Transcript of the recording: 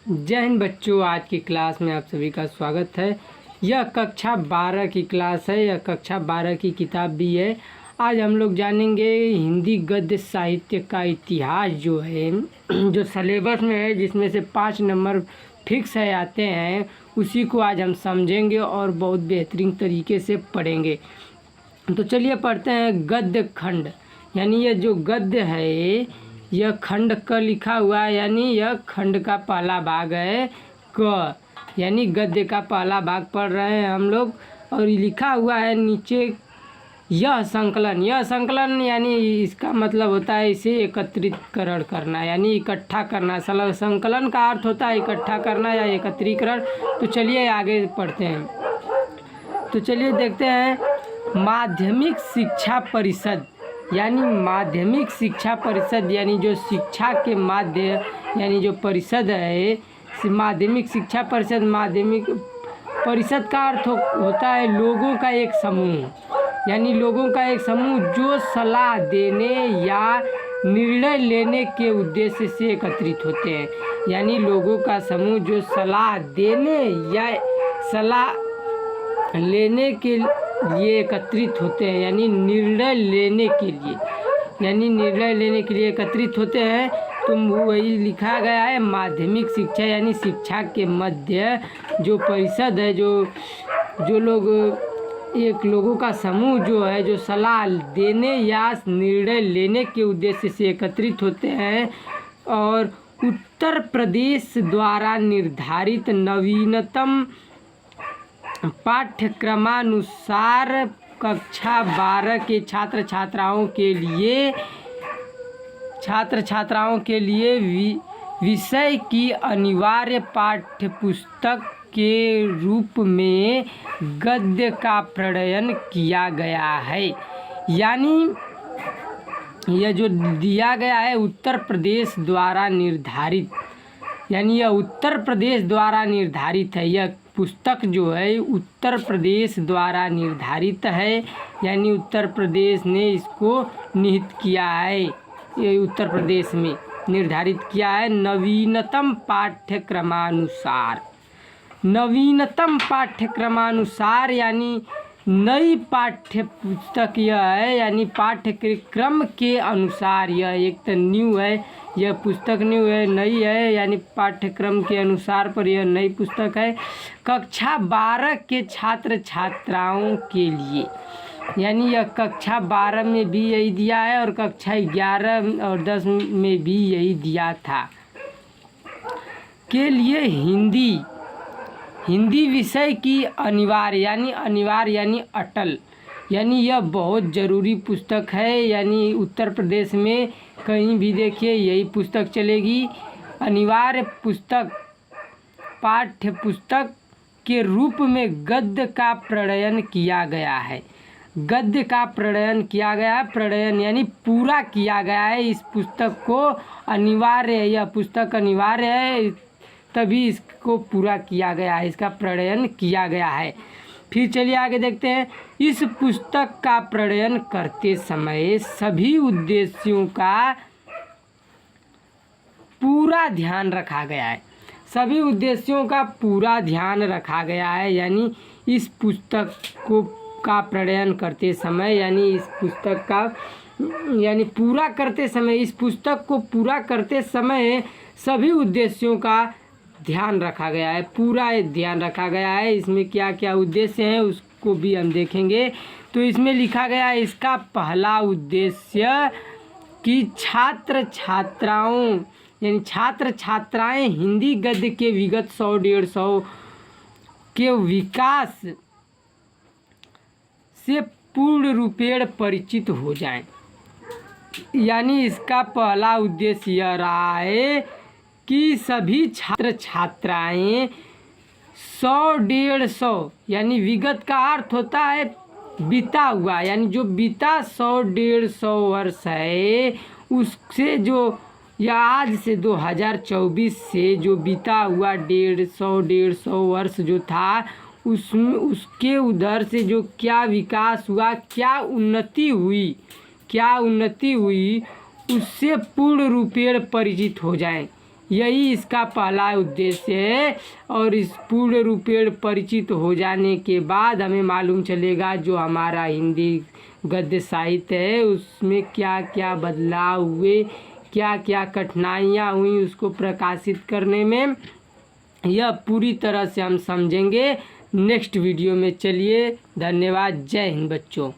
जय हिंद बच्चों, आज की क्लास में आप सभी का स्वागत है। यह कक्षा 12 की क्लास है। यह कक्षा 12 की किताब भी है। आज हम लोग जानेंगे हिंदी गद्य साहित्य का इतिहास जो है, जो सिलेबस में है, जिसमें से 5 नंबर फिक्स है आते हैं, उसी को आज हम समझेंगे और बहुत बेहतरीन तरीके से पढ़ेंगे। तो चलिए पढ़ते हैं। गद्य खंड, यानी यह जो गद्य है यह खंड क लिखा हुआ है, यानी यह खंड का पहला भाग है क, यानी गद्य का पहला भाग पढ़ रहे हैं हम लोग। और लिखा हुआ है नीचे यह संकलन। यह संकलन यानी इसका मतलब होता है इसे एकत्रीकरण करना, यानी इकट्ठा करना। संकलन का अर्थ होता है इकट्ठा करना या एकत्रीकरण। तो चलिए आगे पढ़ते हैं। तो चलिए देखते हैं। माध्यमिक शिक्षा परिषद, यानी माध्यमिक शिक्षा परिषद, यानी जो शिक्षा के माध्य यानी जो परिषद है, माध्यमिक शिक्षा परिषद। माध्यमिक परिषद का अर्थ होता है लोगों का एक समूह, यानी लोगों का एक समूह जो सलाह देने या निर्णय लेने के उद्देश्य से एकत्रित होते हैं। यानी लोगों का समूह जो सलाह देने या सलाह लेने के लिए एकत्रित होते हैं, यानी निर्णय लेने के लिए एकत्रित होते हैं। तो वही लिखा गया है माध्यमिक शिक्षा, यानी शिक्षा के मध्य जो परिषद है, जो लोग एक लोगों का समूह जो है, जो सलाह देने या निर्णय लेने के उद्देश्य से एकत्रित होते हैं। और उत्तर प्रदेश द्वारा निर्धारित नवीनतम पाठ्यक्रमानुसार कक्षा 12 के छात्र छात्राओं के लिए विषय की अनिवार्य पाठ्यपुस्तक के रूप में गद्य का प्रणयन किया गया है। यानी यह जो दिया गया है उत्तर प्रदेश द्वारा निर्धारित, यानी यह उत्तर प्रदेश द्वारा निर्धारित है। यह पुस्तक जो है उत्तर प्रदेश द्वारा निर्धारित है, यानी उत्तर प्रदेश ने इसको निहित किया है। ये उत्तर प्रदेश में निर्धारित किया है नवीनतम पाठ्यक्रमानुसार, यानी नई पाठ्य पुस्तक यह है, यानी पाठ्यक्रम के अनुसार। यह एक तो न्यू है, यह पुस्तक न्यू है, नई है, यानी पाठ्यक्रम के अनुसार पर यह नई पुस्तक है। कक्षा 12 के छात्र छात्राओं के लिए, यानी यह कक्षा 12 में भी यही दिया है और कक्षा 11 और 10 में भी यही दिया था, के लिए हिंदी विषय की अनिवार्य यानी अटल, यानी यह बहुत ज़रूरी पुस्तक है। यानी उत्तर प्रदेश में कहीं भी देखिए यही पुस्तक चलेगी। अनिवार्य पुस्तक पाठ्य पुस्तक के रूप में गद्य का प्रणयन किया गया है। गद्य का प्रणयन यानी पूरा किया गया है। इस पुस्तक को अनिवार्य है, यह पुस्तक अनिवार्य है, तभी इसको पूरा किया गया है, इसका प्रणयन किया गया है। फिर चलिए आगे देखते हैं। इस पुस्तक का प्रणयन करते समय सभी उद्देश्यों का पूरा ध्यान रखा गया है। यानी इस पुस्तक का प्रणयन करते समय, यानी इस पुस्तक का पूरा करते समय, इस पुस्तक को पूरा करते समय सभी उद्देश्यों का ध्यान रखा गया है, पूरा ध्यान रखा गया है। इसमें क्या क्या उद्देश्य हैं उसको भी हम देखेंगे। तो इसमें लिखा गया है इसका पहला उद्देश्य कि छात्र छात्राएं हिंदी गद्य के विगत 100-150 के विकास से पूर्ण रूपेण परिचित हो जाएं। यानी इसका पहला उद्देश्य यह रहा है कि सभी छात्र छात्राएं 100-150, यानी विगत का अर्थ होता है बीता हुआ, यानी जो बीता 100-150 वर्ष है उससे जो, या आज से 2024 से जो बीता हुआ 150 वर्ष जो था, उसके उधर से जो क्या विकास हुआ, क्या उन्नति हुई उससे पूर्ण रूपेण परिचित हो जाएं। यही इसका पहला उद्देश्य है। और इस पूर्ण रूपेण परिचित हो जाने के बाद हमें मालूम चलेगा जो हमारा हिंदी गद्य साहित्य है उसमें क्या क्या बदलाव हुए, क्या क्या कठिनाइयाँ हुई उसको प्रकाशित करने में, यह पूरी तरह से हम समझेंगे नेक्स्ट वीडियो में। चलिए, धन्यवाद। जय हिंद बच्चों।